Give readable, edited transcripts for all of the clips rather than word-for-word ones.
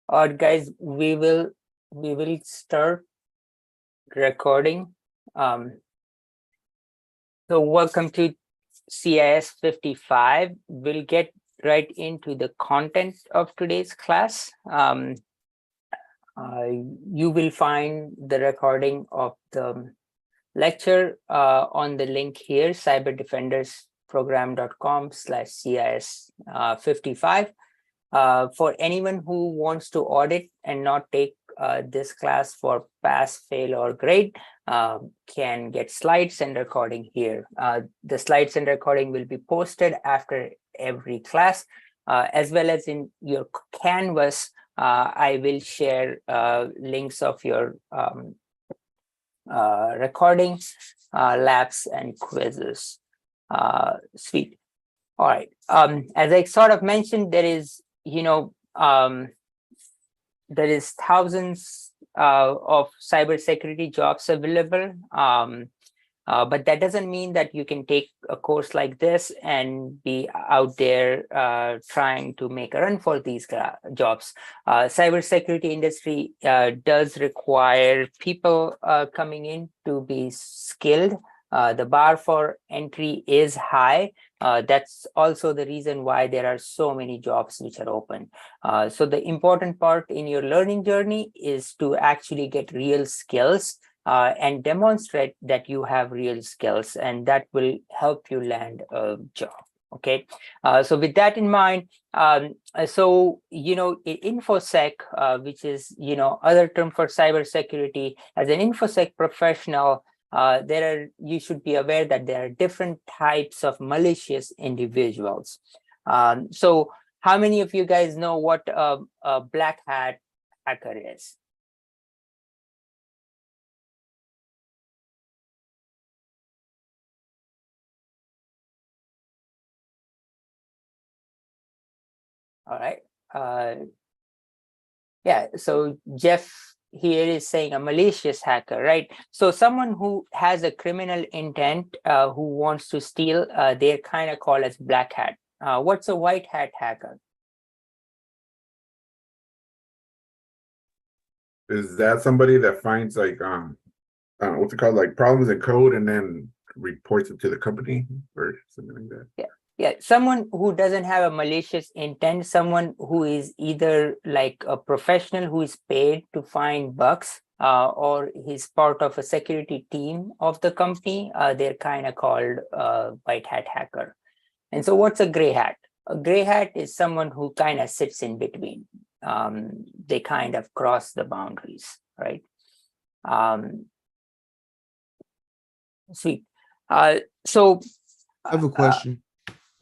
All right, guys, we will start recording. So welcome to CIS 55. We'll get right into the content of today's class. You will find the recording of the lecture on the link here, cyberdefendersprogram.com/CIS 55. For anyone who wants to audit and not take this class for pass, fail, or grade, can get slides and recording here. The slides and recording will be posted after every class, as well as in your Canvas. I will share links of your recordings, labs, and quizzes. Sweet. All right. As I sort of mentioned, there is, there is thousands of cybersecurity jobs available. But that doesn't mean that you can take a course like this and be out there trying to make a run for these jobs. Cybersecurity industry does require people coming in to be skilled. The bar for entry is high. That's also the reason why there are so many jobs which are open. So the important part in your learning journey is to actually get real skills and demonstrate that you have real skills, and that will help you land a job. Okay, so with that in mind, in InfoSec, which is other term for cybersecurity, as an InfoSec professional, you should be aware that there are different types of malicious individuals. So how many of you guys know what a black hat hacker is? All right. Yeah, so Jeff here is saying a malicious hacker, right? So someone who has a criminal intent, who wants to steal, they're kind of called as black hat. What's a white hat hacker? Is that somebody that finds like what's it called, like problems in code and then reports it to the company or something like that? Yeah, someone who doesn't have a malicious intent, someone who is either like a professional who is paid to find bugs, or he's part of a security team of the company. They're kind of called white hat hacker. And so what's a gray hat? A gray hat is someone who kind of sits in between. They kind of cross the boundaries, right? Sweet. So I have a question.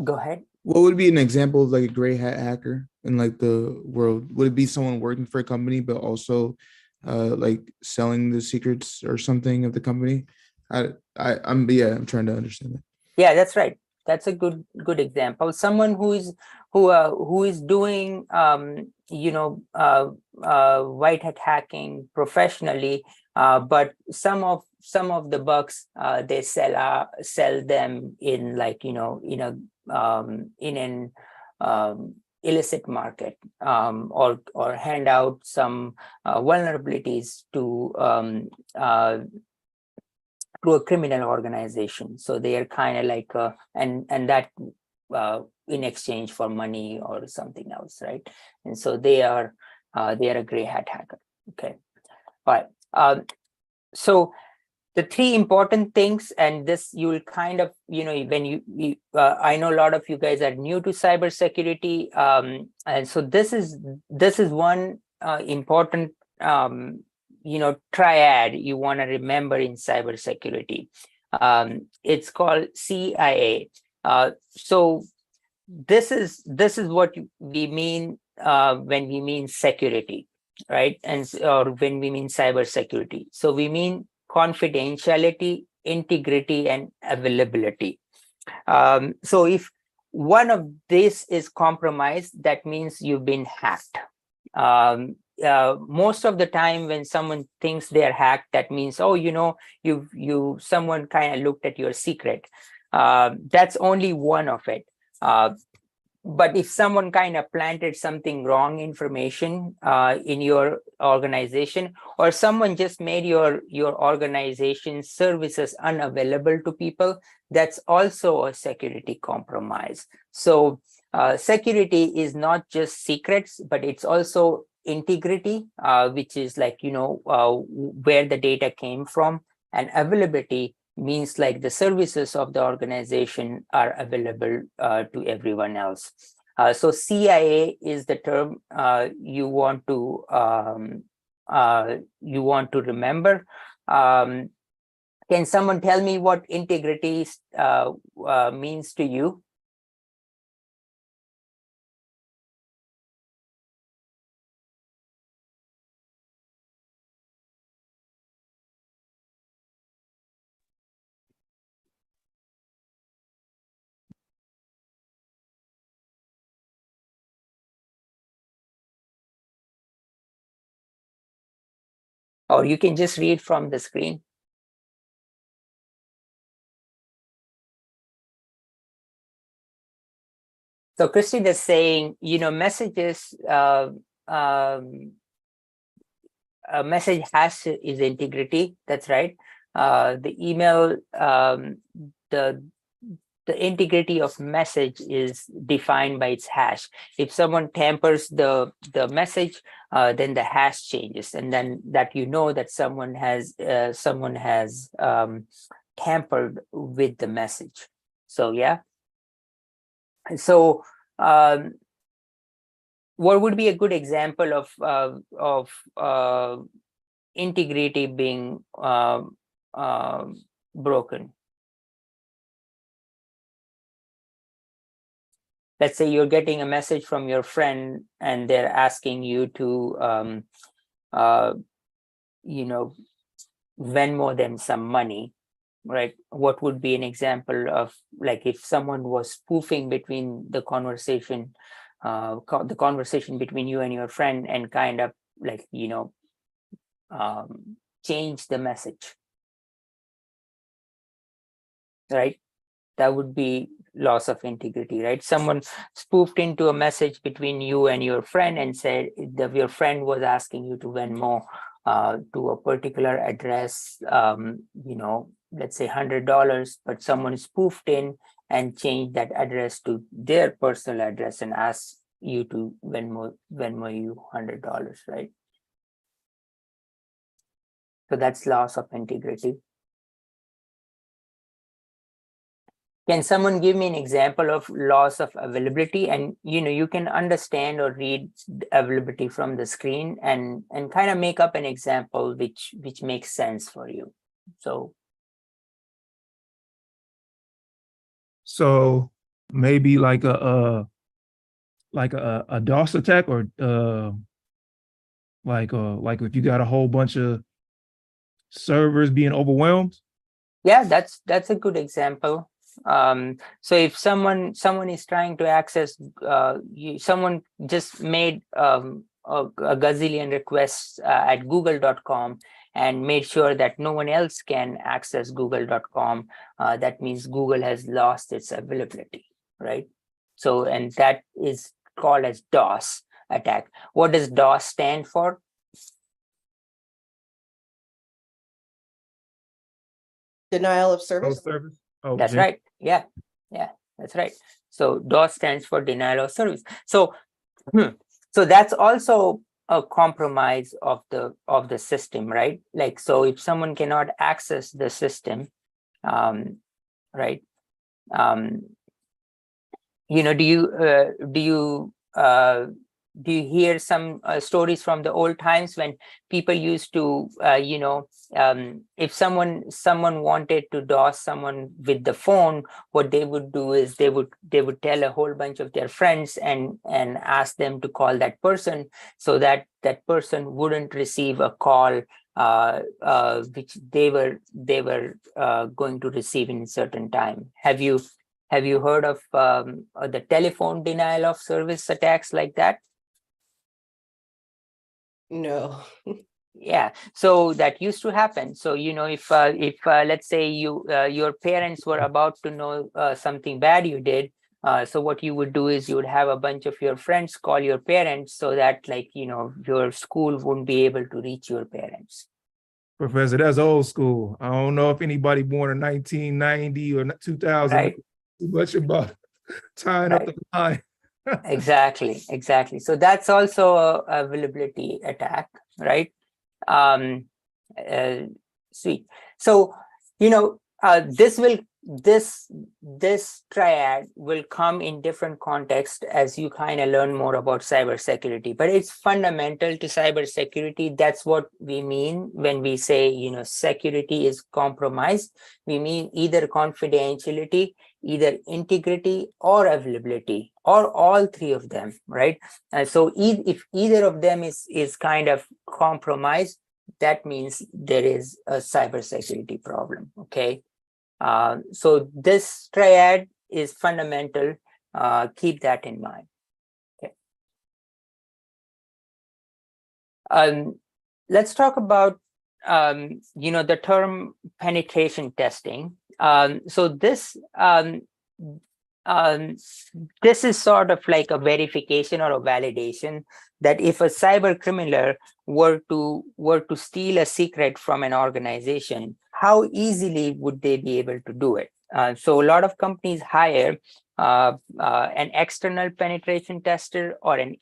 Go ahead. What would be an example of like a gray hat hacker in like the world? Would it be someone working for a company but also like selling the secrets or something of the company? I'm trying to understand that. Yeah, that's right. That's a good example. Someone who is doing white hat hacking professionally, but some of the bugs they sell them in like in an illicit market, or hand out some vulnerabilities to a criminal organization. So they are kind of like and that in exchange for money or something else, right? And so they are a gray hat hacker. Okay, all right. So the three important things, and this you will kind of when you I know a lot of you guys are new to cybersecurity, and so this is one important triad you want to remember in cybersecurity. It's called CIA. So this is what we mean when we mean security, right? Or when we mean cybersecurity. So we mean confidentiality, integrity, and availability. So if one of this is compromised, that means you've been hacked. Most of the time when someone thinks they're hacked, that means, oh, someone kind of looked at your secret. That's only one of it. but if someone kind of planted something wrong information in your organization, or someone just made your organization services unavailable to people, that's also a security compromise. So security is not just secrets, but it's also integrity, which is like, where the data came from, and availability means like the services of the organization are available to everyone else. So CIA is the term you want to remember. Can someone tell me what integrity means to you? Or you can just read from the screen. So Christine is saying, messages, a message hash is integrity. That's right. The email, the integrity of message is defined by its hash. If someone tampers the message, then the hash changes, and then that that someone has tampered with the message. So yeah. So what would be a good example of integrity being broken? Let's say you're getting a message from your friend and they're asking you to Venmo them some money, right? What would be an example of, like, if someone was spoofing between the conversation between you and your friend, and kind of like change the message, right? That would be loss of integrity, right? Someone spoofed into a message between you and your friend and said that your friend was asking you to Venmo to a particular address, let's say $100, but someone spoofed in and changed that address to their personal address and asked you to Venmo you $100, right? So that's loss of integrity. Can someone give me an example of loss of availability? And you can understand or read availability from the screen and kind of make up an example which makes sense for you. So maybe like a DOS attack, or like if you got a whole bunch of servers being overwhelmed. Yeah, that's a good example. So if someone is trying to access, someone just made a gazillion requests at google.com and made sure that no one else can access google.com, that means Google has lost its availability, right? So, and that is called as DOS attack. What does DOS stand for? Denial of service. Oh, that's right. Yeah, that's right. So DOS stands for denial of service. So so that's also a compromise of the system, right? Like, so if someone cannot access the system, right, do you hear some stories from the old times when people used to if someone wanted to DOS someone with the phone, what they would do is they would tell a whole bunch of their friends and ask them to call that person, so that that person wouldn't receive a call which they were going to receive in a certain time. Have you heard of the telephone denial of service attacks like that? No. Yeah, so that used to happen. So if let's say your parents were about to know something bad you did, So what you would do is you would have a bunch of your friends call your parents so that, like, your school wouldn't be able to reach your parents. Professor, that's old school. I don't know if anybody born in 1990 or 2000 Right. too much about tying up Right. the line. Exactly. So that's also a availability attack, right? Um, Sweet. So, this triad will come in different contexts as you kind of learn more about cybersecurity, but it's fundamental to cybersecurity. That's what we mean when we say, security is compromised. We mean either confidentiality, either integrity, or availability, or all three of them, right? So if either of them is kind of compromised, that means there is a cybersecurity problem. Okay. So this triad is fundamental. Keep that in mind. Okay. Let's talk about the term penetration testing. So this is sort of like a verification or a validation that if a cyber criminal were to steal a secret from an organization, how easily would they be able to do it? So a lot of companies hire an external penetration tester or an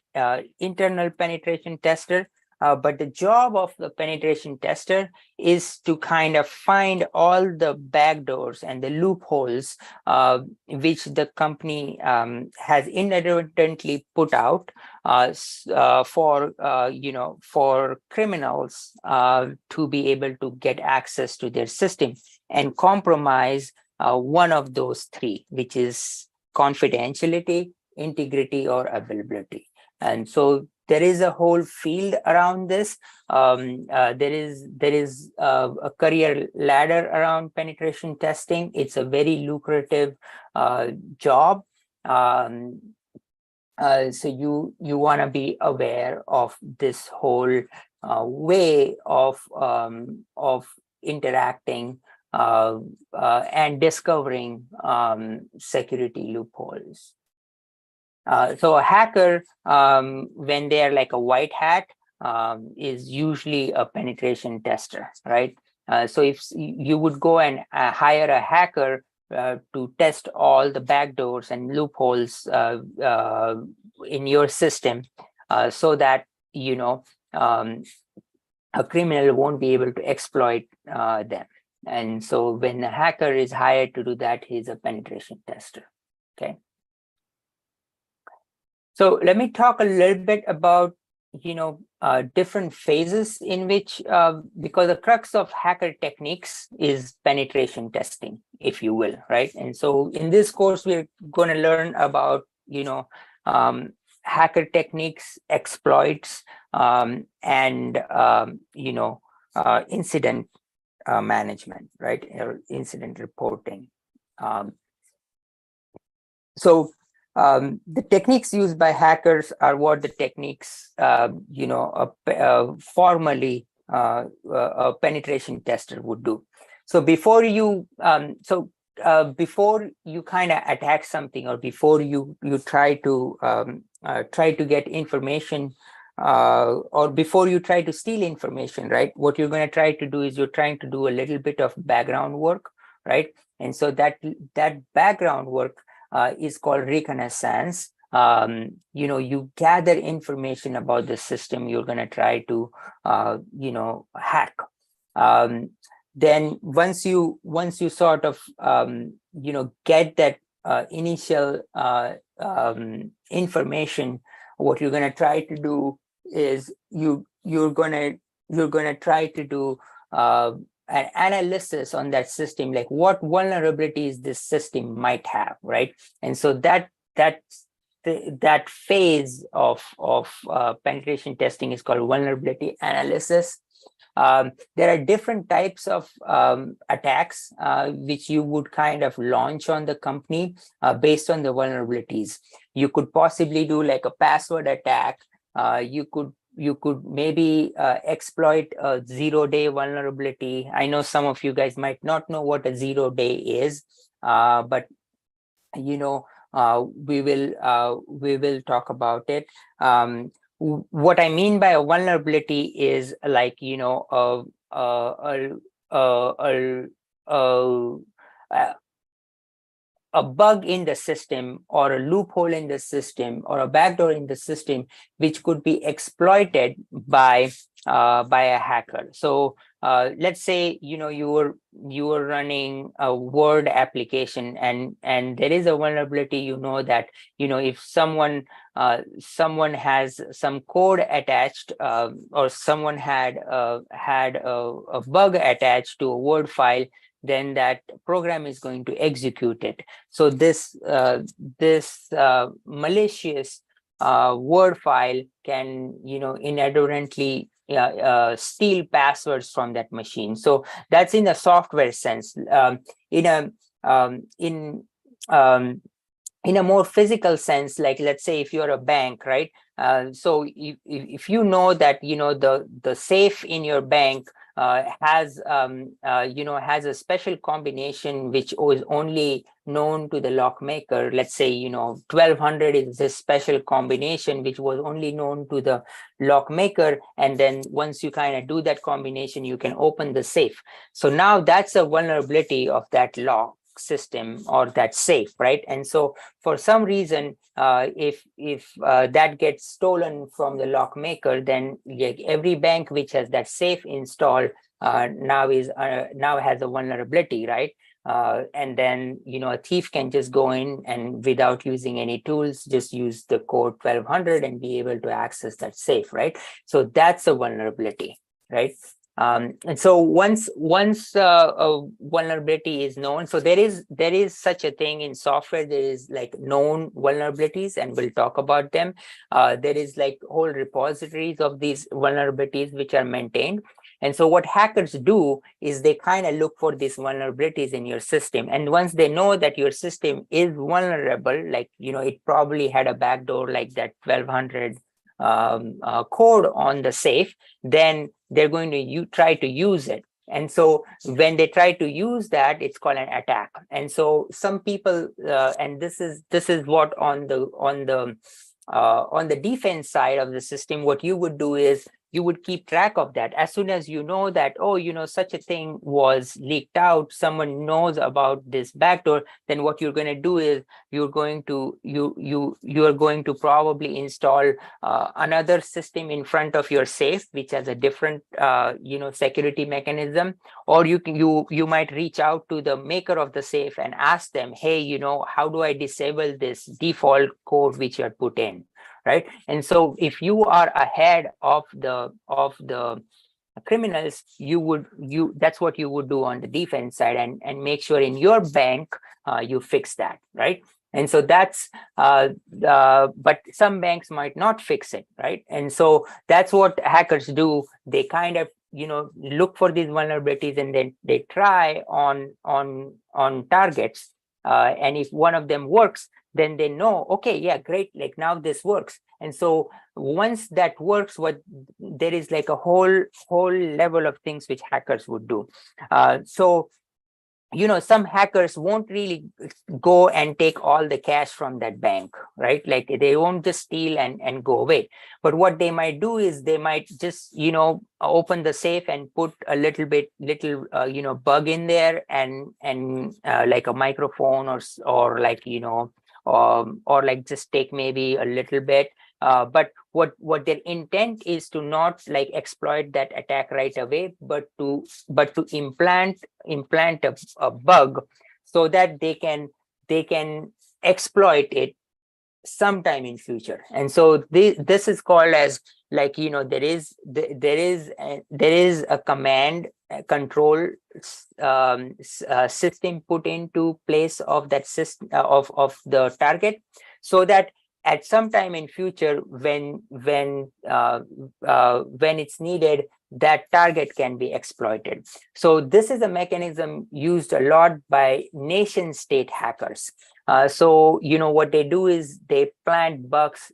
internal penetration tester. But the job of the penetration tester is to kind of find all the backdoors and the loopholes which the company has inadvertently put out for criminals to be able to get access to their system and compromise one of those three, which is confidentiality, integrity, or availability. And so there is a whole field around this. There is a career ladder around penetration testing. It's a very lucrative job. So you want to be aware of this whole way of interacting and discovering security loopholes. So a hacker, when they are like a white hat, is usually a penetration tester, right? So if you would go and hire a hacker to test all the backdoors and loopholes in your system, so that a criminal won't be able to exploit them. And so when a hacker is hired to do that, he's a penetration tester. Okay. So let me talk a little bit about different phases in which, because the crux of hacker techniques is penetration testing, if you will, right? And so in this course, we're going to learn about hacker techniques, exploits, and incident management, right, or incident reporting. The techniques used by hackers are what the techniques, formally a penetration tester would do. So before you, before you kind of attack something, or before you try to get information, or before you try to steal information, right? What you're going to try to do is you're trying to do a little bit of background work, right? And so that background work is called reconnaissance. You gather information about the system you're going to try to, hack. Then once you sort of, get that initial information, what you're going to try to do is you're going to try to do an analysis on that system, like what vulnerabilities this system might have, right? And so that phase of penetration testing is called vulnerability analysis. There are different types of attacks which you would kind of launch on the company based on the vulnerabilities. You could possibly do like a password attack. You could maybe exploit a 0-day vulnerability. I know some of you guys might not know what a 0-day is, but we will talk about it. What I mean by a vulnerability is like, you know, a bug in the system, or a loophole in the system, or a backdoor in the system, which could be exploited by a hacker. So let's say, you know, you were running a Word application, and there is a vulnerability, you know, that, you know, if someone has some code attached, or someone had a bug attached to a Word file, then that program is going to execute it. So this malicious Word file can, you know, inadvertently steal passwords from that machine. So that's in a software sense. In a more physical sense, like let's say if you're a bank, right? So if you know that, you know, the safe in your bank has a special combination which is only known to the lock maker. Let's say, you know, 1200 is this special combination which was only known to the lock maker, and then once you kind of do that combination, you can open the safe. So now that's a vulnerability of that lock system or that safe, right? And so for some reason, if that gets stolen from the lock maker, then like every bank which has that safe installed now has a vulnerability, right? And then, you know, a thief can just go in and without using any tools, just use the code 1200 and be able to access that safe, right? So that's a vulnerability, right? And so once a vulnerability is known, so there is such a thing in software. There is like known vulnerabilities, and we'll talk about them. There is like whole repositories of these vulnerabilities which are maintained. And so what hackers do is they kind of look for these vulnerabilities in your system. And once they know that your system is vulnerable, like, you know, it probably had a backdoor like that 1200 code on the safe, then they're going to try to use it. And so when they try to use that, it's called an attack. And so some people, and this is what on the defense side of the system, what you would do is you would keep track of that. As soon as you know that, oh, you know, such a thing was leaked out, someone knows about this backdoor, then what you're going to do is you're going to probably install another system in front of your safe, which has a different security mechanism. Or you might reach out to the maker of the safe and ask them, hey, you know, how do I disable this default code which you had put in? Right. And so if you are ahead of the criminals, that's what you would do on the defense side, and make sure in your bank you fix that, right? And so that's but some banks might not fix it, right? And so that's what hackers do. They kind of, you know, look for these vulnerabilities, and then they try on targets, and if one of them works, then they know, okay, yeah, great, like now this works. And so once that works, there is like a whole level of things which hackers would do. So, you know, some hackers won't really go and take all the cash from that bank, right? Like they won't just steal and go away. But what they might do is they might just, you know, open the safe and put a little bug in there, and like a microphone or like, you know, or like just take maybe a little bit. But what their intent is to not like exploit that attack right away, but to implant a bug so that they can exploit it sometime in future. And so this is called as, like, you know, there is a command control system put into place of that system of the target, so that at some time in future, when it's needed, that target can be exploited. So this is a mechanism used a lot by nation state hackers. So, what they do is they plant bugs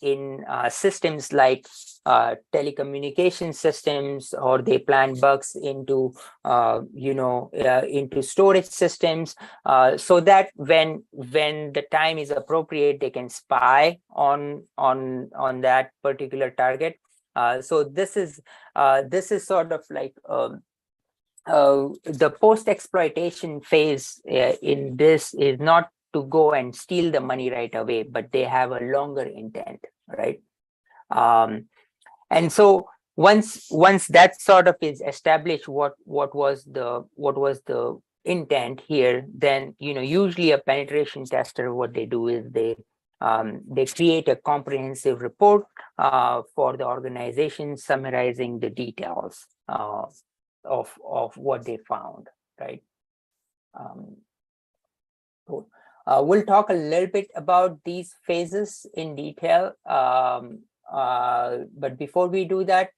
in systems like telecommunication systems, or they plant bugs into, into storage systems, so that when the time is appropriate, they can spy on that particular target. So this is sort of like the post-exploitation phase in this is not to go and steal the money right away, but they have a longer intent, right? And so once that sort of is established, what was the intent here, then usually a penetration tester, what they do is they create a comprehensive report for the organization summarizing the details of what they found, right? Cool. We'll talk a little bit about these phases in detail, but before we do that,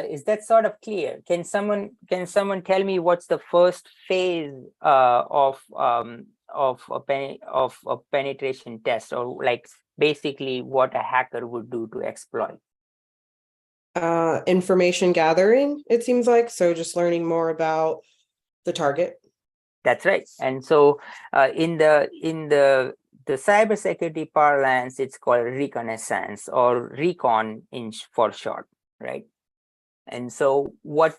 is that sort of clear? Can someone tell me what's the first phase of a penetration test, or like basically what a hacker would do to exploit? Information gathering, it seems like. So just learning more about the target. That's right. And so in the cybersecurity parlance, it's called reconnaissance, or recon for short, right? And so what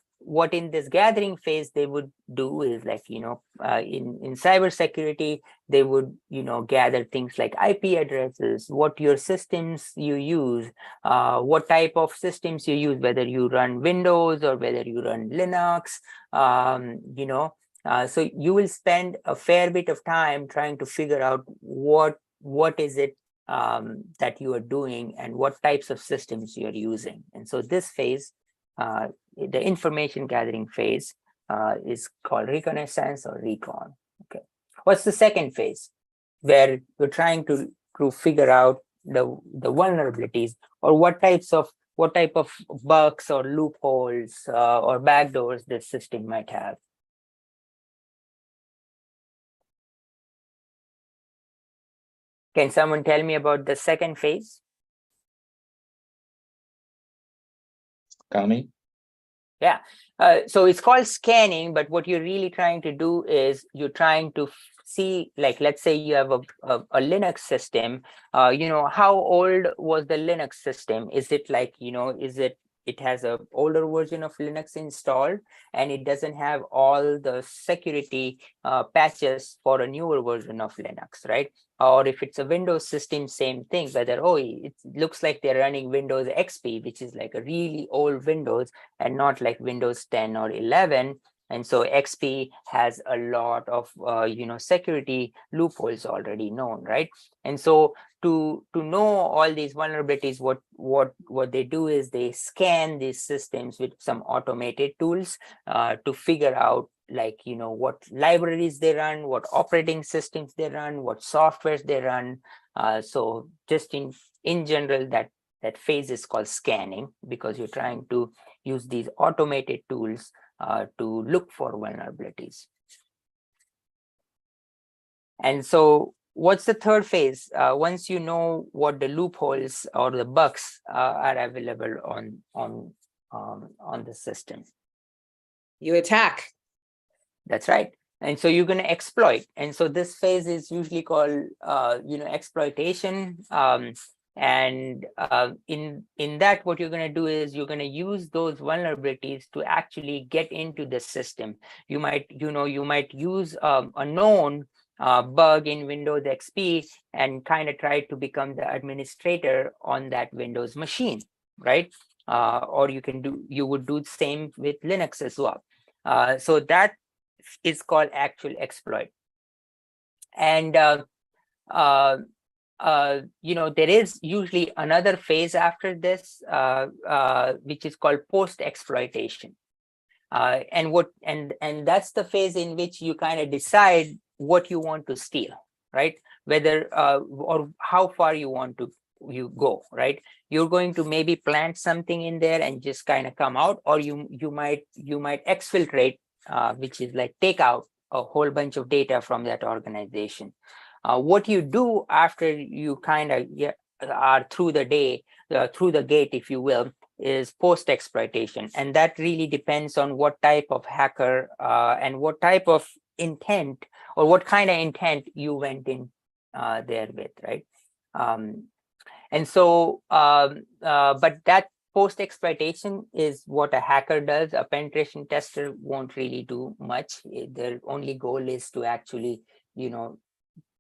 in this gathering phase they would do is, like, in cybersecurity, they would gather things like IP addresses, what your systems you use, what type of systems you use, whether you run Windows or whether you run Linux, so you will spend a fair bit of time trying to figure out what is it that you are doing and what types of systems you're using. And so this phase, the information gathering phase, is called reconnaissance or recon. Okay. What's the second phase, where you're trying to figure out the vulnerabilities, or what type of bugs or loopholes or backdoors this system might have? Can someone tell me about the second phase? Scanning. Yeah. So it's called scanning, but what you're really trying to do is you're trying to see, like, let's say you have a Linux system. How old was the Linux system? Is it like, it has a older version of Linux installed, and it doesn't have all the security patches for a newer version of Linux, right? Or if it's a Windows system, same thing, whether, it looks like they're running Windows XP, which is like a really old Windows and not like Windows 10 or 11. And so XP has a lot of, security loopholes already known, right? And so to know all these vulnerabilities, what they do is they scan these systems with some automated tools to figure out, like, what libraries they run, what operating systems they run, what softwares they run. So just in general, that phase is called scanning, because you're trying to use these automated tools to look for vulnerabilities. And so what's the third phase? Once you know what the loopholes or the bugs are available on the system, You attack. that's right. And so you're going to exploit. And so this phase is usually called, exploitation. And in that, what you're going to do is you're going to use those vulnerabilities to actually get into the system. You might use a known bug in Windows XP and kind of try to become the administrator on that Windows machine, right? Or you would do the same with Linux as well. So that is called actual exploit. And there is usually another phase after this, which is called post-exploitation. And that's the phase in which you kind of decide what you want to steal, right? Whether or how far you want to you go, right? You're going to maybe plant something in there and just kind of come out, or you might exfiltrate, which is like take out a whole bunch of data from that organization. What you do after you kind of are through the gate, if you will, is post exploitation, and that really depends on what type of hacker and what type of intent, or what kind of intent you went in there with, right? And so, but that post exploitation is what a hacker does. A penetration tester won't really do much. Their only goal is to actually,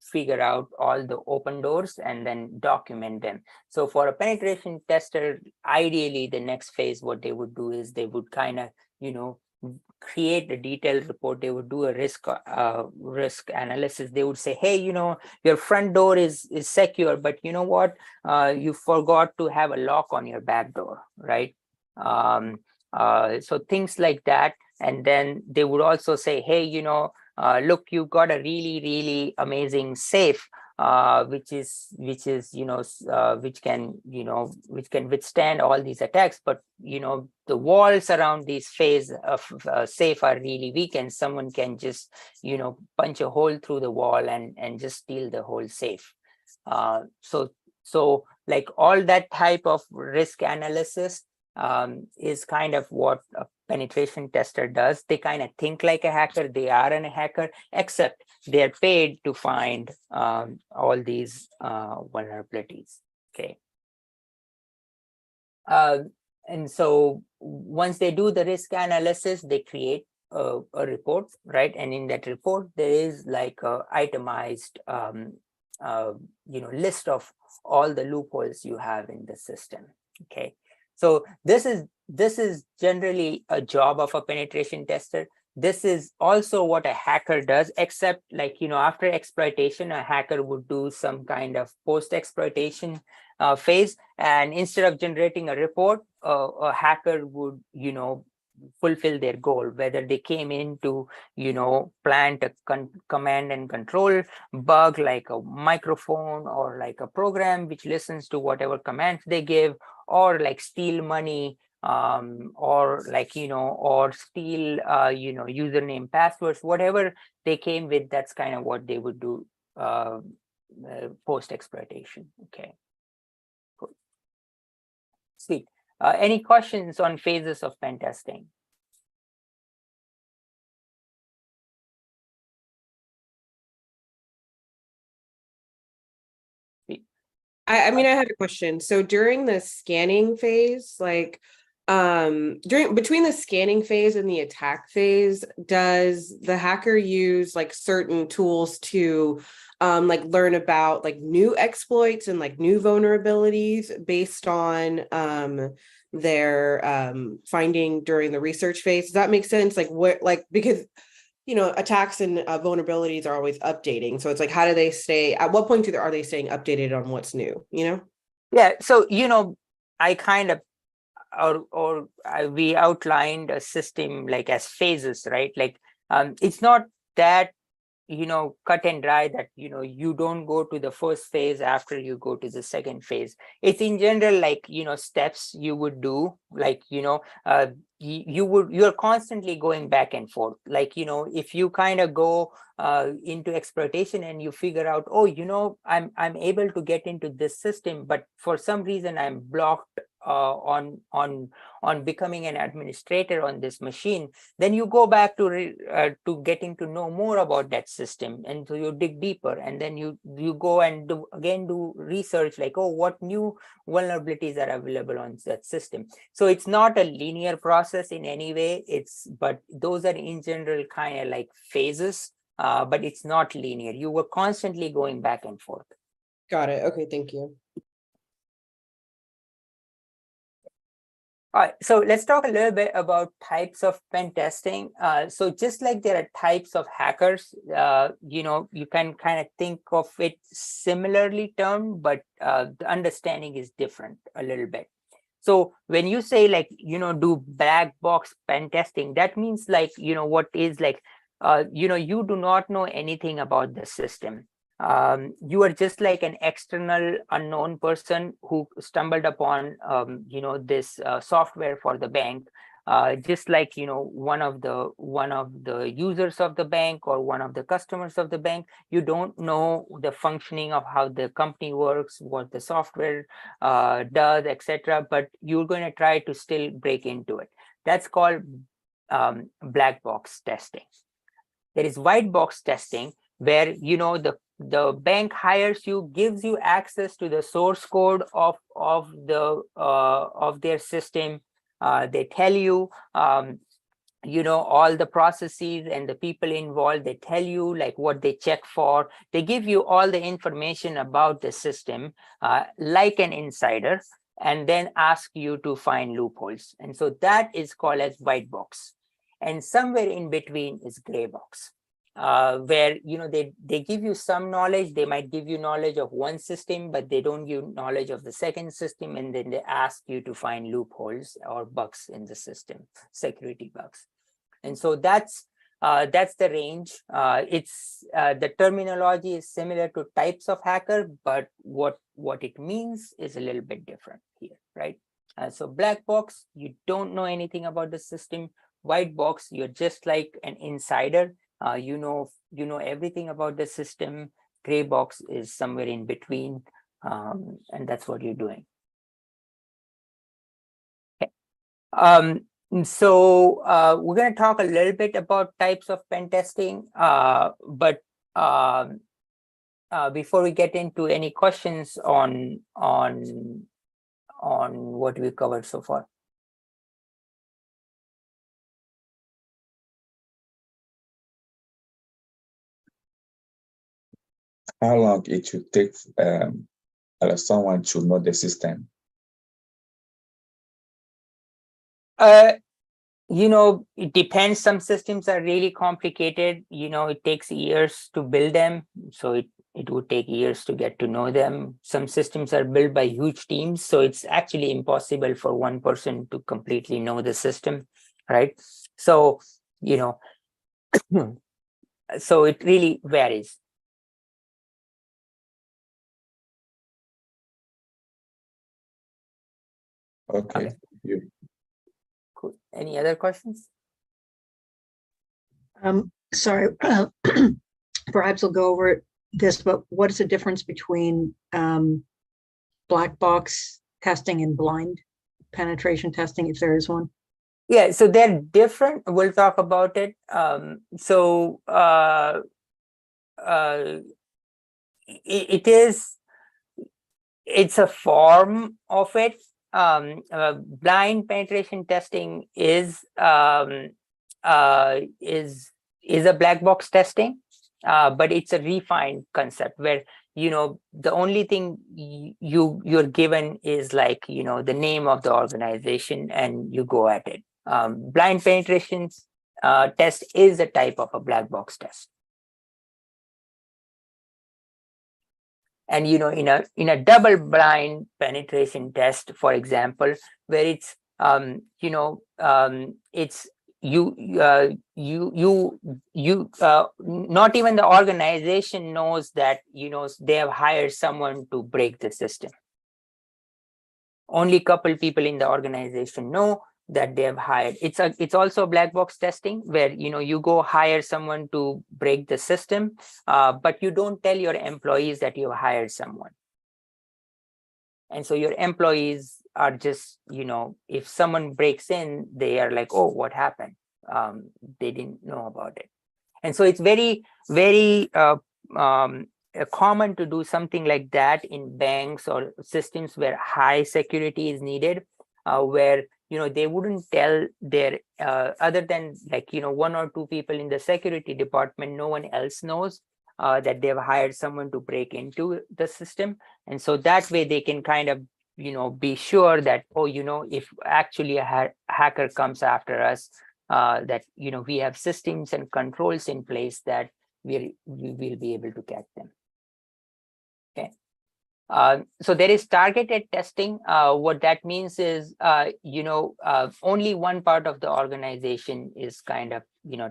figure out all the open doors and then document them. So for a penetration tester, ideally the next phase, what they would do is they would kind of, create a detailed report. They would do a risk analysis. They would say, hey, your front door is secure, but you know what? You forgot to have a lock on your back door, right? So things like that. And then they would also say, hey, look, you've got a really, really amazing safe, which can withstand all these attacks, but the walls around these phase of safe are really weak, and someone can just punch a hole through the wall and just steal the whole safe. So like all that type of risk analysis is kind of what a penetration tester does. They kind of think like a hacker. They are a hacker, except they're paid to find all these vulnerabilities. Okay. And so once they do the risk analysis, they create a report, right? And in that report, there is like a itemized list of all the loopholes you have in the system. Okay. So this is generally a job of a penetration tester. This is also what a hacker does, except like, after exploitation, a hacker would do some kind of post-exploitation phase. And instead of generating a report, a hacker would, fulfill their goal, whether they came in to, plant a command and control bug like a microphone, or like a program which listens to whatever commands they give, or like steal money, or like, or steal, username, passwords, whatever they came with. That's kind of what they would do post exploitation. Okay. Cool. Sweet. Any questions on phases of pen testing? I mean, I had a question. So during the scanning phase, like between the scanning phase and the attack phase, does the hacker use like certain tools to like learn about like new exploits and like new vulnerabilities based on their finding during the research phase? Does that make sense? Like what, like, because attacks and vulnerabilities are always updating. So it's like, how do they stay, at what point are they staying updated on what's new, Yeah, so, I kind of, we outlined a system like as phases, right? Like, it's not that, cut and dry that, you don't go to the first phase after you go to the second phase. It's in general, like, steps you would do, like, you're constantly going back and forth. Like, if you kind of go into exploitation and you figure out, oh, I'm able to get into this system, but for some reason I'm blocked on becoming an administrator on this machine, then you go back to getting to know more about that system, and so you dig deeper, and then you go and do research, like, oh, what new vulnerabilities are available on that system. So it's not a linear process in any way. But those are in general kind of like phases, but it's not linear. You were constantly going back and forth. Got it. Okay, thank you. All right, so let's talk a little bit about types of pen testing. So just like there are types of hackers, you can kind of think of it similarly termed, but the understanding is different a little bit. So when you say like, do black box pen testing, that means like, what is like, you do not know anything about the system. You are just like an external unknown person who stumbled upon, this software for the bank. Just like, one of the users of the bank or one of the customers of the bank. You don't know the functioning of how the company works, what the software does, etc. But you're going to try to still break into it. That's called black box testing. There is white box testing, where the bank hires you, gives you access to the source code of their system. They tell you all the processes and the people involved. They tell you like what they check for. They give you all the information about the system, like an insider, and then ask you to find loopholes. And so that is called as white box. And somewhere in between is gray box, where they give you some knowledge. They might give you knowledge of one system, but they don't give knowledge of the second system, and then they ask you to find loopholes or bugs in the system, security bugs. And so that's the range. It's the terminology is similar to types of hacker, but what it means is a little bit different here, right? So black box, you don't know anything about the system. White box, you're just like an insider. You know everything about the system. Gray box is somewhere in between, and that's what you're doing. Okay. So we're going to talk a little bit about types of pen testing, but before we get into any questions on what we covered so far. How long it should take someone to know the system? It depends. Some systems are really complicated. It takes years to build them. So it would take years to get to know them. Some systems are built by huge teams. So it's actually impossible for one person to completely know the system, right? So, so it really varies. Okay. Cool. Any other questions? Sorry, perhaps we'll go over this, but what is the difference between black box testing and blind penetration testing, if there is one? Yeah, so they're different. We'll talk about it. It's a form of it. Blind penetration testing is a black box testing, but it's a refined concept where the only thing you're given is like the name of the organization, and you go at it. Blind penetration test is a type of a black box test. And in a double blind penetration test, for example, where it's it's not even the organization knows that they have hired someone to break the system. Only a couple people in the organization know that they have hired. It's also black box testing where you go hire someone to break the system, but you don't tell your employees that you hired someone. And so your employees are just if someone breaks in, they are like, oh, what happened? They didn't know about it. And so it's very, very common to do something like that in banks or systems where high security is needed, where they wouldn't tell their other than like one or two people in the security department. No one else knows that they've hired someone to break into the system. And so that way they can kind of be sure that if actually a hacker comes after us, that we have systems and controls in place that we will be able to catch them. Okay. So there is targeted testing. What that means is, only one part of the organization is kind of,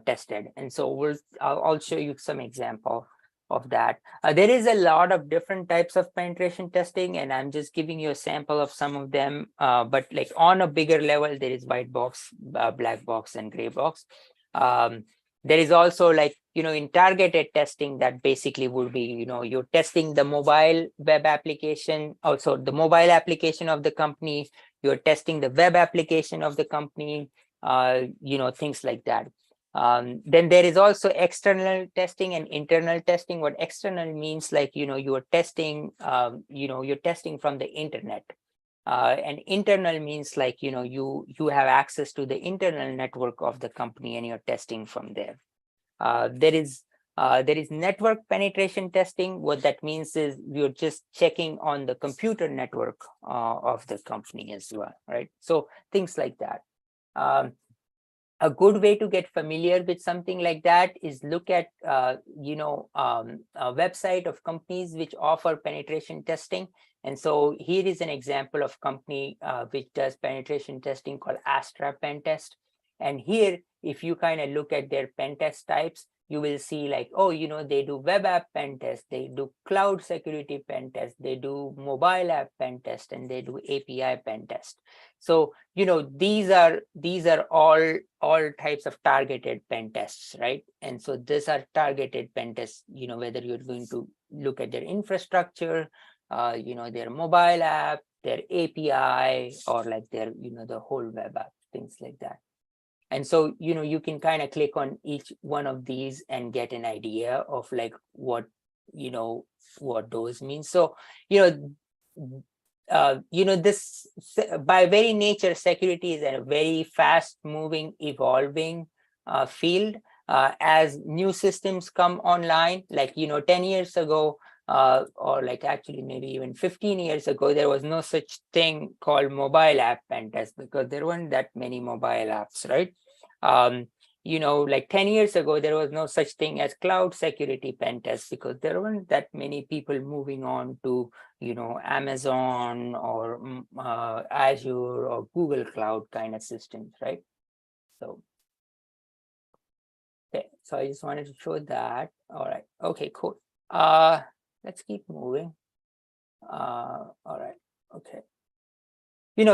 tested. And so I'll show you some example. of that. There is a lot of different types of penetration testing, and I'm just giving you a sample of some of them. But like on a bigger level, there is white box, black box, and gray box. There is also like, in targeted testing, that basically would be, you're testing the mobile web application, also the mobile application of the company, you're testing the web application of the company, things like that. Then there is also external testing and internal testing. What external means, like, you're testing, you're testing from the internet. And internal means like, you have access to the internal network of the company and you're testing from there. There is network penetration testing. What that means is you're just checking on the computer network of the company as well, right? So things like that. A good way to get familiar with something like that is look at, a website of companies which offer penetration testing. And so here is an example of company which does penetration testing called Astra Pen Test. And here, if you kind of look at their pen test types, you will see like, oh, they do web app pen test, they do cloud security pen test, they do mobile app pen test, and they do API pen test. So, these are all types of targeted pen tests, right? And so these are targeted pen tests, whether you're going to look at their infrastructure, their mobile app, their API, or like their, the whole web app, things like that. And so, you can kind of click on each one of these and get an idea of like what those mean. So, this by very nature, security is a very fast moving, evolving field. As new systems come online, like, 10 years ago, or like actually maybe even 15 years ago, there was no such thing called mobile app pen test because there weren't that many mobile apps, right? Like 10 years ago, there was no such thing as cloud security pen test because there weren't that many people moving on to, Amazon or Azure or Google Cloud kind of systems, right? So, okay, so I just wanted to show that. All right, okay, cool. Let's keep moving. All right, okay.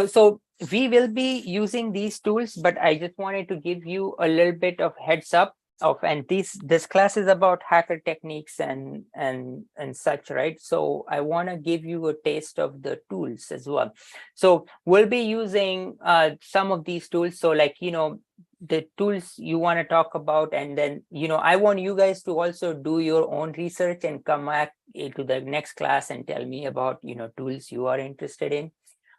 So we will be using these tools, but I just wanted to give you a little bit of heads up of, and this class is about hacker techniques and such, right? So I want to give you a taste of the tools as well. So we'll be using some of these tools. So like, the tools you want to talk about, and then, I want you guys to also do your own research and come back to the next class and tell me about, tools you are interested in.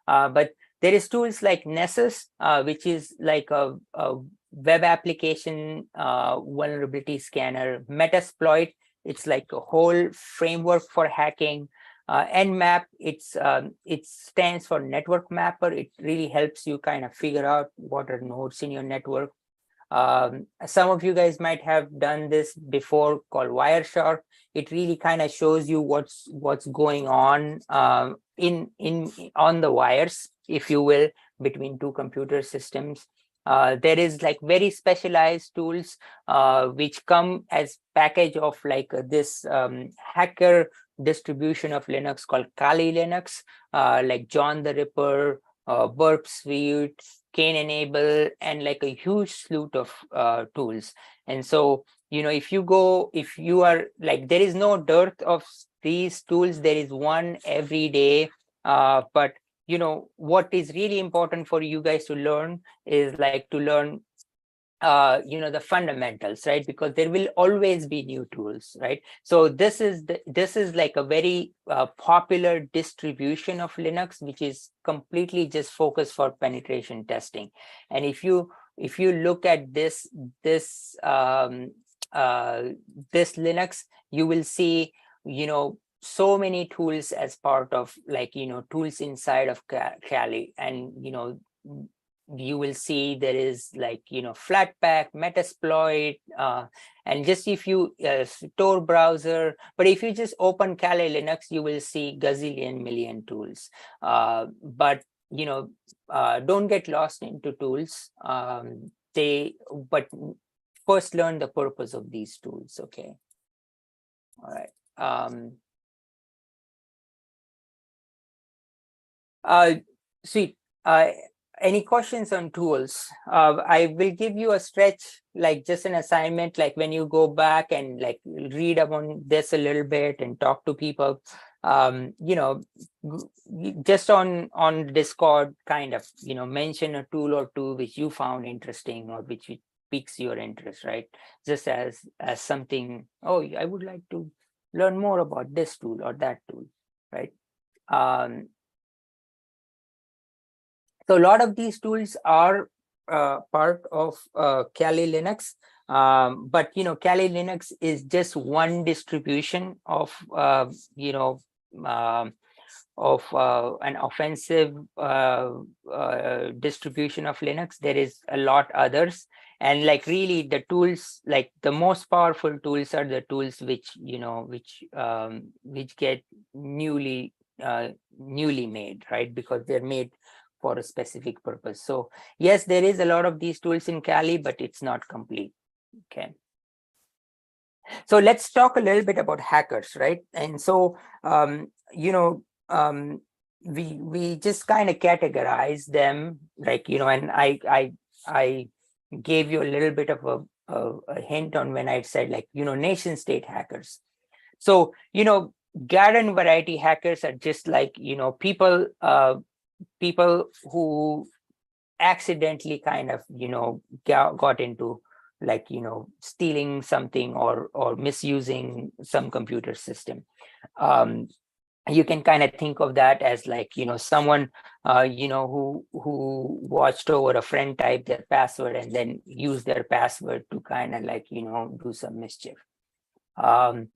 But there is tools like Nessus, which is like a web application vulnerability scanner. Metasploit, it's like a whole framework for hacking. Nmap, it stands for network mapper. It really helps you kind of figure out what are nodes in your network. Some of you guys might have done this before, called Wireshark. It really kind of shows you what's going on on the wires, if you will, between two computer systems. There is like very specialized tools which come as package of like this hacker distribution of Linux called Kali Linux, like John the Ripper, Burp Suite, Cane Enable, and like a huge slew of tools. And so, if you are like, there is no dearth of these tools. There is one every day. But what is really important for you guys to learn is like to learn the fundamentals, right? Because there will always be new tools, right? So this is like a very popular distribution of Linux, which is completely just focused for penetration testing. And if you look at this Linux, you will see so many tools as part of like tools inside of Kali. And you will see there is like Flatpak, Metasploit, and just if you Tor browser, but if you just open Kali Linux, you will see gazillion million tools. But don't get lost into tools. But first learn the purpose of these tools, okay? All right. Sweet. Any questions on tools? I will give you a stretch, like just an assignment, like when you go back and like read upon this a little bit and talk to people, you know, just on Discord, kind of, you know, mention a tool or two which you found interesting or which piques your interest, right? Just as something, oh, I would like to learn more about this tool or that tool, right? So a lot of these tools are part of Kali Linux, but you know, Kali Linux is just one distribution of you know, an offensive distribution of Linux. There is a lot others, and like really the tools, like the most powerful tools are the tools which, you know, which get newly made, right? Because they're made for a specific purpose. So yes, there is a lot of these tools in Kali, but it's not complete. Okay. So let's talk a little bit about hackers, right? And so you know, we just kind of categorize them, like, you know, and I gave you a little bit of a hint on when I said, like, you know, nation state hackers. So, you know, garden variety hackers are just like, you know, people who accidentally kind of, you know, got into, like, you know, stealing something or misusing some computer system. You can kind of think of that as like, you know, someone you know, who watched over a friend, type their password and then use their password to kind of, like, you know, do some mischief. A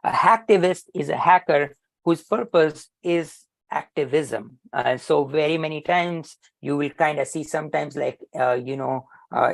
hacktivist is a hacker whose purpose is activism. So very many times you will kind of see sometimes, like, you know,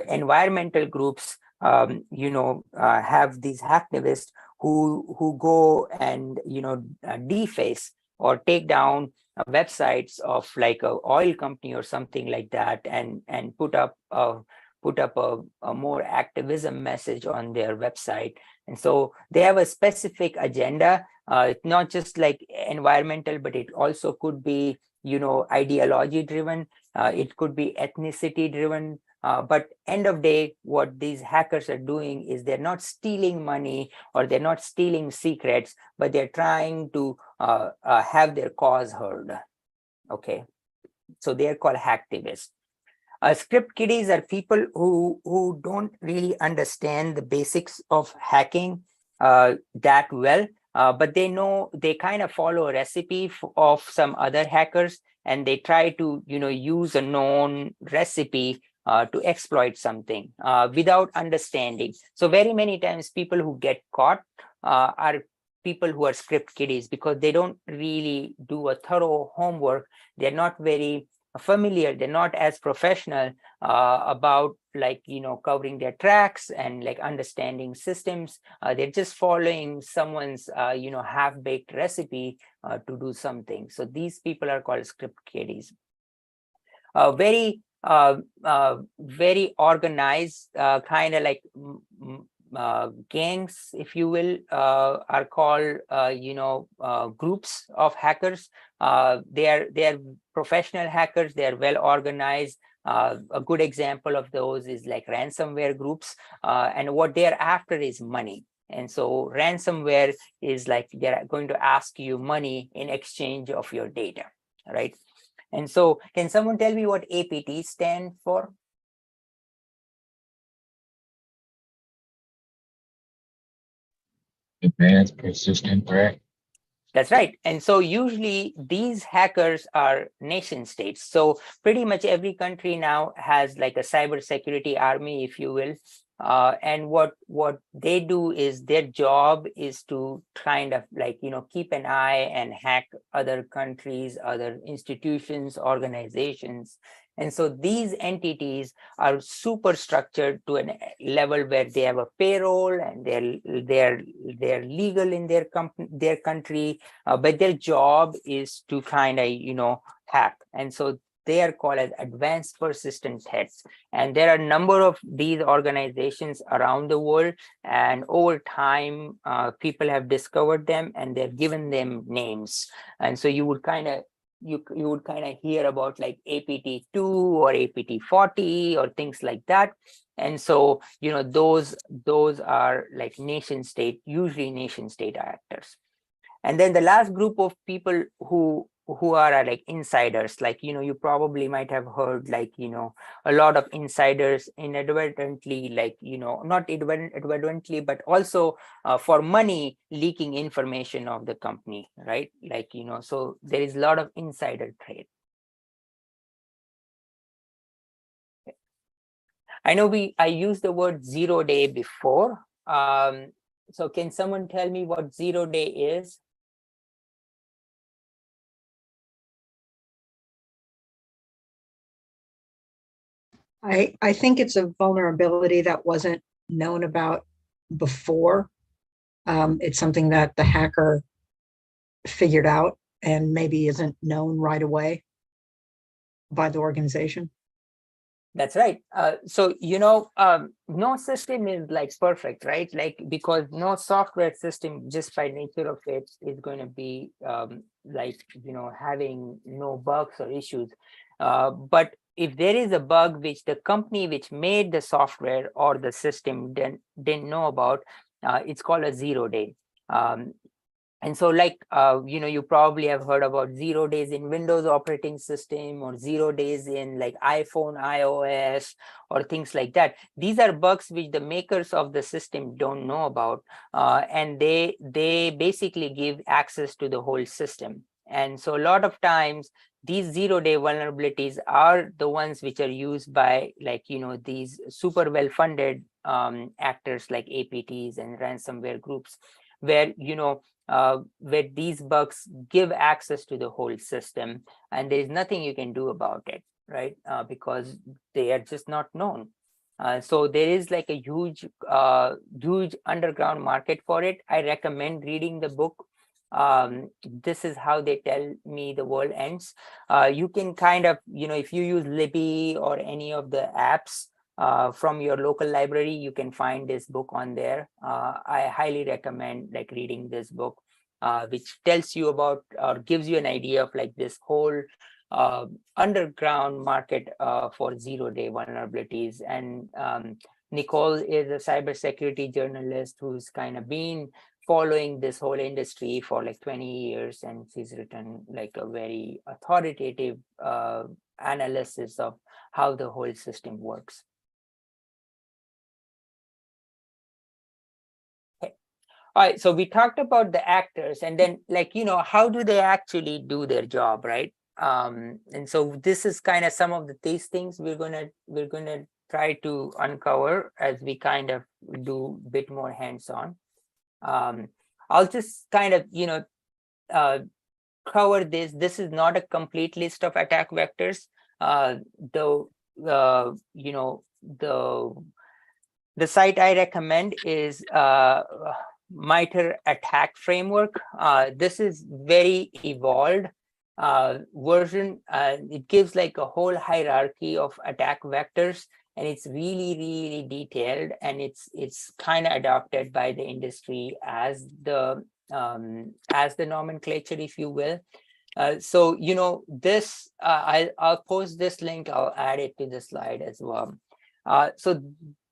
environmental groups, you know, have these hacktivists who go and, you know, deface or take down websites of like a oil company or something like that, and put up a more activism message on their website. And so they have a specific agenda. It's not just like environmental, but it also could be, you know, ideology driven. It could be ethnicity driven. But end of day, what these hackers are doing is they're not stealing money or they're not stealing secrets, but they're trying to have their cause heard. Okay, so they're called hacktivists. Script kiddies are people who don't really understand the basics of hacking that well, but they know, they kind of follow a recipe of some other hackers, and they try to, you know, use a known recipe to exploit something without understanding. So very many times people who get caught are people who are script kiddies, because they don't really do a thorough homework. They're not very familiar, they're not as professional about, like, you know, covering their tracks and like understanding systems. They're just following someone's you know, half-baked recipe to do something. So these people are called script kiddies. Very organized, kind of like gangs, if you will, are called you know, groups of hackers. They are professional hackers. They are well organized. A good example of those is like ransomware groups, and what they're after is money. And so ransomware is like, they're going to ask you money in exchange of your data, right? And so can someone tell me what APT stand for? Advanced persistent threat. That's right. And so usually these hackers are nation states. So pretty much every country now has like a cybersecurity army, if you will. And what they do is, their job is to kind of, like, you know, keep an eye and hack other countries, other institutions, organizations. And so these entities are super structured to a level where they have a payroll and they're legal in their country, but their job is to kind of, you know, hack. And so they are called as advanced persistent threats. And there are a number of these organizations around the world, and over time, people have discovered them and they've given them names. And so you would kind of hear about like APT2 or APT40 or things like that. And so, those are like usually nation state actors. And then the last group of people who are like insiders, like, you probably might have heard, like, a lot of insiders inadvertently, like, not inadvertently, but also for money leaking information of the company, right? Like, so there is a lot of insider trade. I know I used the word 0 day before. So can someone tell me what 0 day is? I think it's a vulnerability that wasn't known about before. It's something that the hacker figured out and maybe isn't known right away by the organization. That's right. So, no system is like perfect, right? Like, because no software system just by nature of it is going to be like, having no bugs or issues. But if there is a bug which the company which made the software or the system didn't know about, it's called a 0 day. And so, like, you probably have heard about 0 days in Windows operating system, or 0 days in like iPhone, iOS, or things like that. These are bugs which the makers of the system don't know about, and they basically give access to the whole system. And so a lot of times these 0 day vulnerabilities are the ones which are used by, like, these super well funded actors like APTs and ransomware groups, where where these bugs give access to the whole system, and there is nothing you can do about it, right? Because they are just not known. So there is like a huge underground market for it. I recommend reading the book. This is how they tell me the world ends. You can kind of, if you use Libby or any of the apps from your local library, you can find this book on there. I highly recommend like reading this book, which tells you about or gives you an idea of like this whole underground market for 0 day vulnerabilities. And Nicole is a cybersecurity journalist who's kind of been following this whole industry for like 20 years, and she's written like a very authoritative analysis of how the whole system works. All right, so we talked about the actors, and then, like, how do they actually do their job, right? And so this is kind of some of these things we're gonna try to uncover as we kind of do a bit more hands-on. I'll just kind of cover this. This is not a complete list of attack vectors. The site I recommend is MITRE ATT&CK framework. This is very evolved version. It gives like a whole hierarchy of attack vectors, and it's really detailed, and it's kind of adopted by the industry as the nomenclature, if you will. So this I'll post this link. I'll add it to the slide as well. So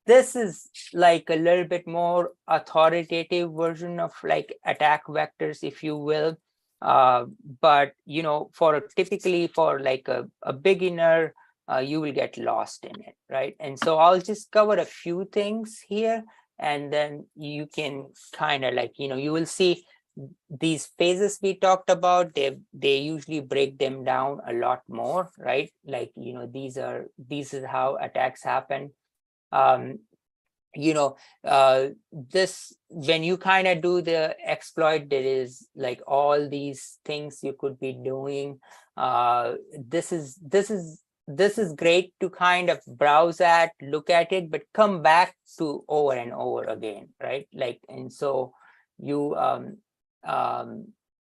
this is like a little bit more authoritative version of like attack vectors, if you will. But typically for like a beginner, you will get lost in it, right? And so I'll just cover a few things here, and then you can kind of like, you will see these phases we talked about. They usually break them down a lot more, right? Like, this is how attacks happen. This, when you kind of do the exploit, there is like all these things you could be doing. This is great to kind of browse at, look at it, but come back to over and over again, right? Like, and so you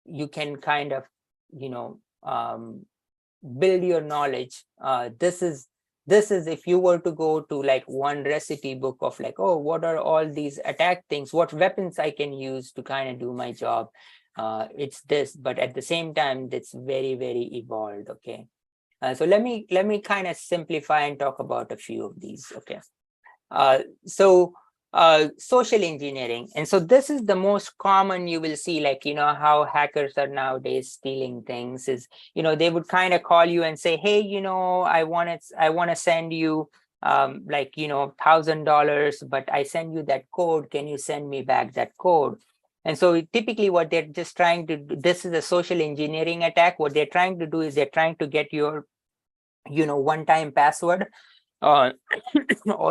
you can kind of build your knowledge. This is if you were to go to like one recipe book of like, oh, what are all these attack things, what weapons I can use to kind of do my job, it's this. But at the same time, it's very, very evolved. Okay. So let me kind of simplify and talk about a few of these. Okay. Social engineering. And so this is the most common you will see, like, how hackers are nowadays stealing things is, they would kind of call you and say, hey, I want to send you like, $1,000, but I send you that code. Can you send me back that code? And so typically what they're just trying to do, this is a social engineering attack. What they're trying to do is they're trying to get your, one-time password or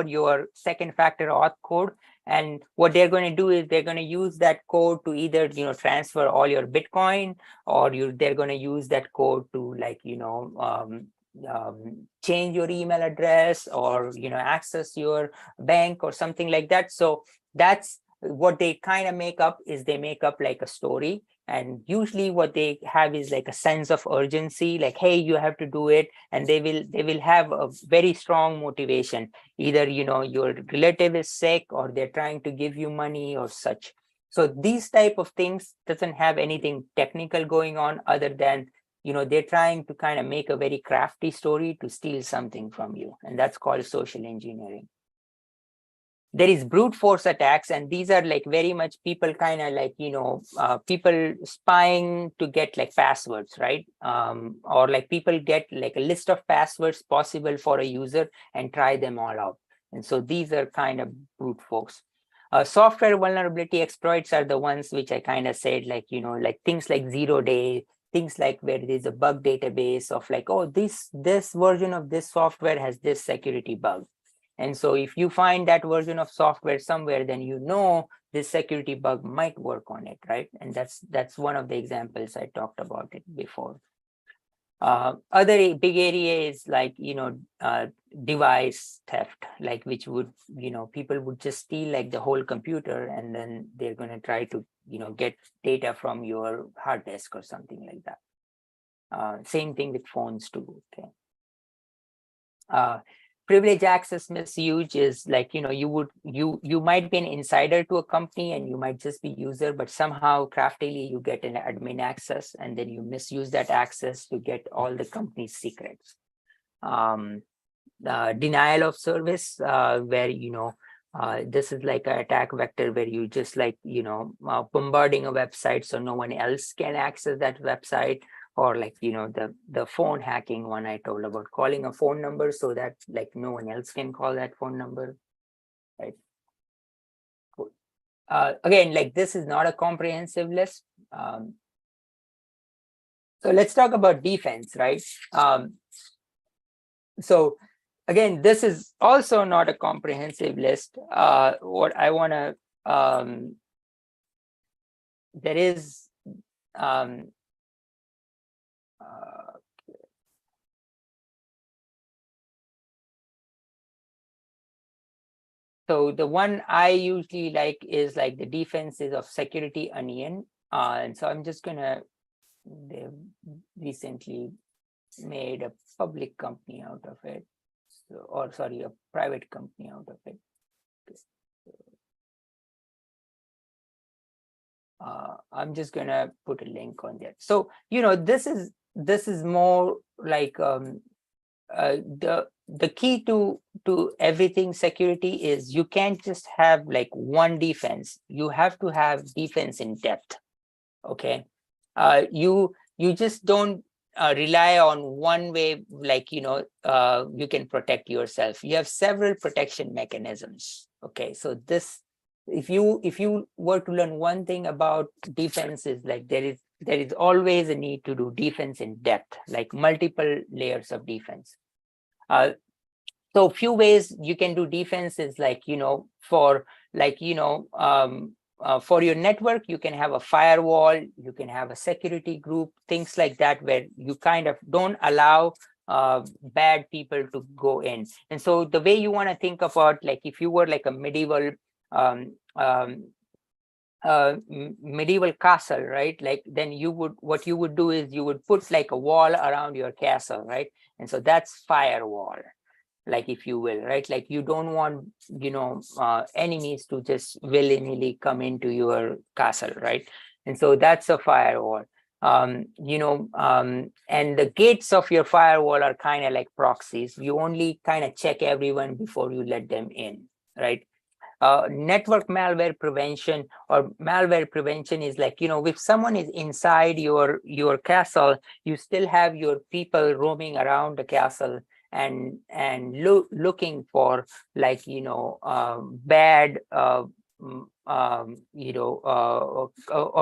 your second factor auth code. And what they're going to do is they're going to use that code to either, transfer all your Bitcoin, or they're going to use that code to like, change your email address, or, access your bank or something like that. So that's what they kind of make up, is they make up like a story. And usually what they have is like a sense of urgency, like, hey, you have to do it. And they will have a very strong motivation. Either, your relative is sick, or they're trying to give you money or such. So these type of things doesn't have anything technical going on, other than, they're trying to kind of make a very crafty story to steal something from you. And that's called social engineering. There is brute force attacks, and these are like very much people kind of like, people spying to get like passwords, right? Or like people get like a list of passwords possible for a user and try them all out. And so these are kind of brute force. Software vulnerability exploits are the ones which I kind of said, like, like things like 0-day, things like where there's a bug database of like, oh, this version of this software has this security bug. And so if you find that version of software somewhere, then this security bug might work on it, right? And that's one of the examples I talked about it before. Other big area is like, device theft, like which would, people would just steal like the whole computer, and then they're going to try to, get data from your hard disk or something like that. Same thing with phones too. Okay. Privilege access misuse is like, you might be an insider to a company, and you might just be user, but somehow craftily you get an admin access, and then you misuse that access to get all the company's secrets. Denial of service, where, this is like an attack vector where you just like, bombarding a website so no one else can access that website. Or like, the phone hacking one I told about, calling a phone number so that like no one else can call that phone number, right? Cool. Again, like this is not a comprehensive list. So let's talk about defense, right? So again, this is also not a comprehensive list. What I want to, there is, so the one I usually like is like the defenses of Security Onion. And so I'm just gonna, they've recently made a public company out of it. So, or sorry, a private company out of it. I'm just gonna put a link on there. So, this is more like the key to everything security is you can't just have like one defense. You have to have defense in depth. Okay. You just don't rely on one way, like, you can protect yourself. You have several protection mechanisms. Okay. So this, if you were to learn one thing about defense, is like there is always a need to do defense in depth, like multiple layers of defense. So few ways you can do defense is like, for like, for your network, you can have a firewall, you can have a security group, things like that, where you kind of don't allow bad people to go in. And so the way you want to think about, like, if you were like a medieval medieval castle, right? Like then what you would do is you would put like a wall around your castle, right? And so that's firewall, like if you will, right? Like you don't want, enemies to just willy-nilly come into your castle, right? And so that's a firewall. And the gates of your firewall are kind of like proxies. You only kind of check everyone before you let them in, right? Network malware prevention or malware prevention is like, if someone is inside your castle, you still have your people roaming around the castle and looking for like, bad, or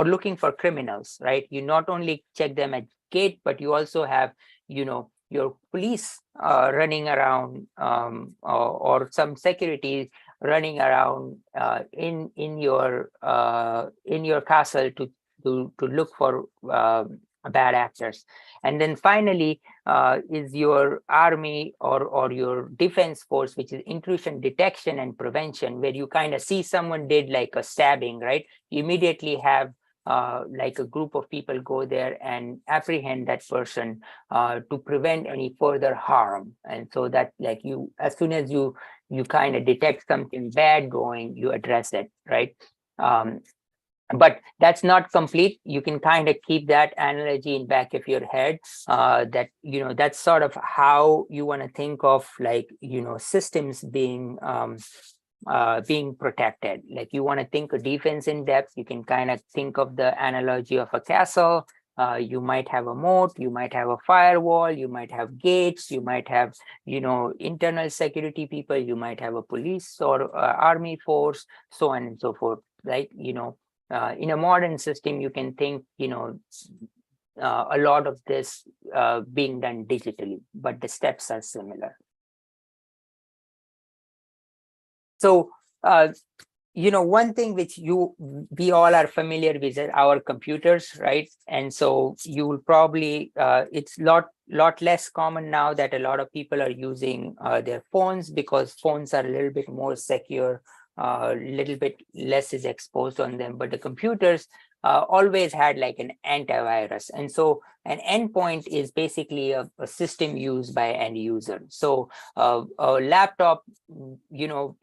looking for criminals, right? You not only check them at gate, but you also have, your police running around, or some security running around in your castle to look for bad actors. And then finally is your army or your defense force, which is intrusion detection and prevention, where you kind of see someone did like a stabbing, right? You immediately have like a group of people go there and apprehend that person to prevent any further harm. And so that like as soon as you kind of detect something bad going, you address it, right? But that's not complete. You can kind of keep that analogy in back of your head, that, that's sort of how you want to think of like, systems being protected. Like you want to think of defense in depth, you can kind of think of the analogy of a castle. You might have a moat, you might have a firewall, you might have gates, you might have, internal security people, you might have a police or army force, so on and so forth, right? In a modern system, you can think, a lot of this being done digitally, but the steps are similar. So, one thing which we all are familiar with are our computers, right? And so you will probably, it's lot less common now that a lot of people are using their phones, because phones are a little bit more secure, a little bit less is exposed on them. But the computers always had like an antivirus. And so an endpoint is basically a system used by end user. So a laptop,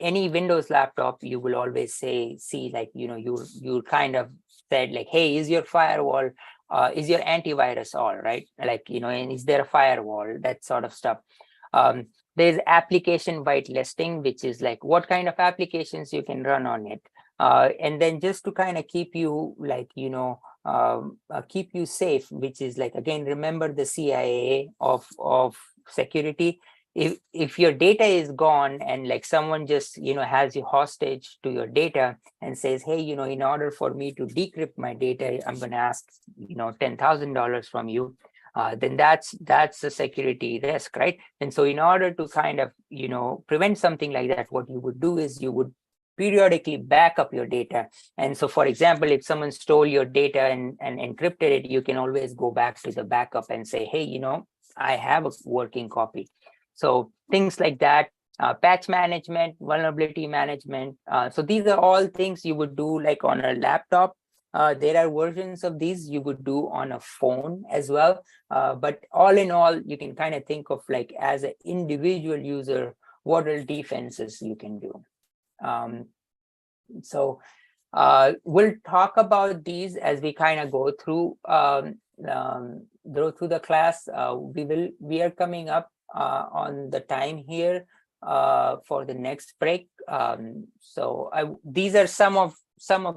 any Windows laptop, you will always see like, you kind of said like, hey, is your firewall, is your antivirus all right? Like, and is there a firewall, that sort of stuff. There's application whitelisting, which is like what kind of applications you can run on it. And then just to kind of keep you like, keep you safe, which is like, again, remember the CIA of security. If your data is gone and like someone just, has you hostage to your data and says, hey, in order for me to decrypt my data, I'm going to ask, $10,000 from you. Then that's a security risk, right? And so in order to kind of, prevent something like that, what you would do is you would periodically back up your data. And so, for example, if someone stole your data and encrypted it, you can always go back to the backup and say, hey, I have a working copy. So things like that, patch management, vulnerability management. So these are all things you would do like on a laptop. There are versions of these you would do on a phone as well. But all in all, you can kind of think of like as an individual user, what are defenses you can do. So we'll talk about these as we kind of go through the class. We are coming up on the time here for the next break. So these are some of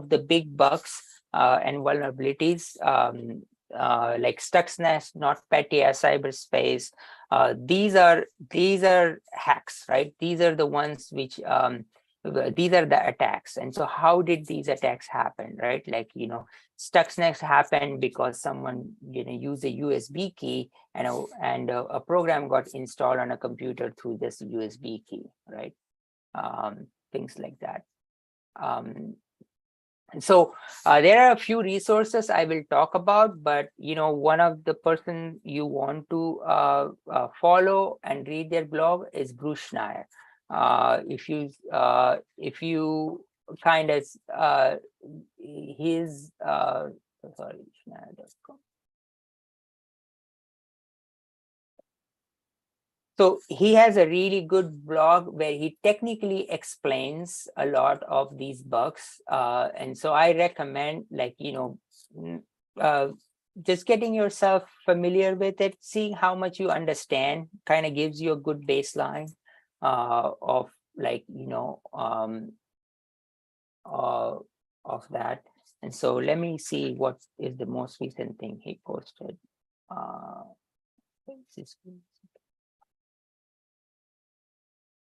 the big bugs and vulnerabilities, like Stuxnet, NotPetya, cyberspace. These are hacks, right? These are the ones which these are the attacks. And so how did these attacks happen, right? Like, Stuxnet happened because someone used a USB key and a program got installed on a computer through this USB key, right? Things like that. So there are a few resources I will talk about, but one of the person you want to follow and read their blog is Bruce Schneier. If you kind of his sorry, so he has a really good blog where he technically explains a lot of these bugs. And so I recommend, like, just getting yourself familiar with it, seeing how much you understand kind of gives you a good baseline of, like, of that. And so let me see what is the most recent thing he posted.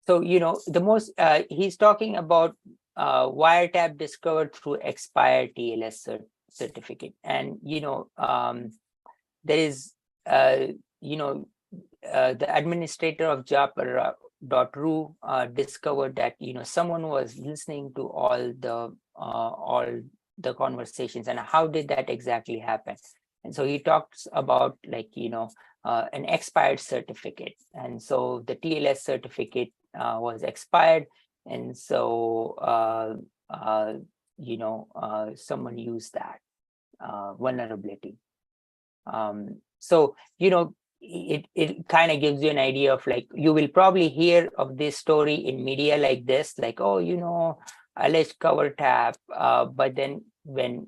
So, the most, he's talking about wiretap discovered through expired TLS certificate. And, there is, the administrator of Japa.ru discovered that, someone was listening to all the conversations, and how did that exactly happen? And so he talks about, like, an expired certificate. And so the TLS certificate was expired. And so, someone used that vulnerability. So, it kind of gives you an idea of, like, you will probably hear of this story in media like this, like, oh, alleged cover tap. But then when,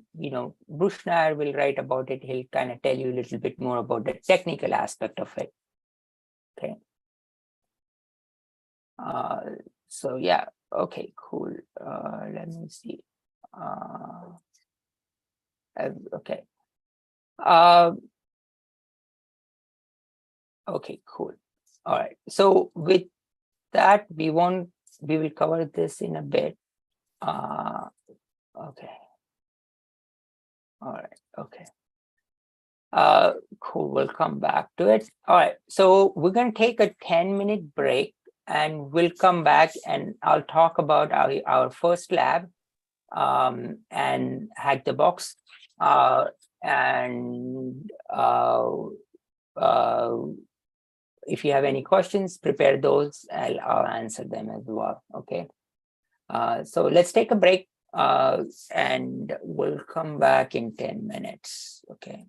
Bruce Nair will write about it, he'll kind of tell you a little bit more about the technical aspect of it. Okay. So yeah, okay, cool. Let me see. Okay. Okay, cool. All right. So with that, we will cover this in a bit. Okay. All right. Okay. Cool. We'll come back to it. All right. So we're going to take a 10-minute break, and we'll come back and I'll talk about our first lab and hack the box. If you have any questions, prepare those. I'll answer them as well. Okay. So let's take a break and we'll come back in 10 minutes. Okay.